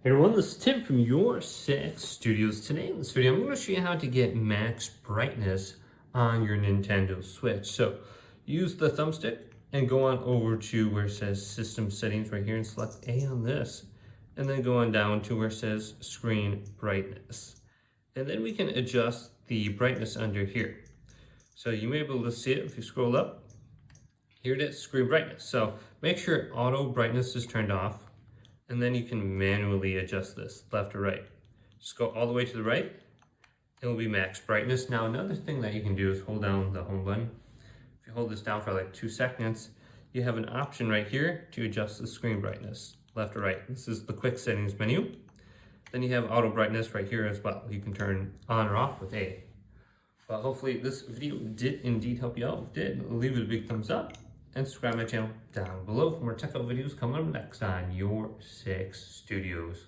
Hey everyone, this is Tim from YourSixGaming. Today in this video, I'm going to show you how to get max brightness on your Nintendo Switch. So use the thumbstick and go on over to where it says System Settings right here and select A on this. And then go on down to where it says Screen Brightness. And then we can adjust the brightness under here. So you may be able to see it if you scroll up. Here it is, Screen Brightness. So make sure Auto Brightness is turned off. And then you can manually adjust this left or right. Just go all the way to the right. It will be max brightness. Now another thing that you can do is hold down the home button. If you hold this down for like 2 seconds, you have an option right here to adjust the screen brightness, left or right. This is the quick settings menu. Then you have auto brightness right here as well. You can turn on or off with A. Well, hopefully this video did indeed help you out. If it did, leave it a big thumbs up. And subscribe to my channel down below for more tech videos coming up next on Your Six Studios.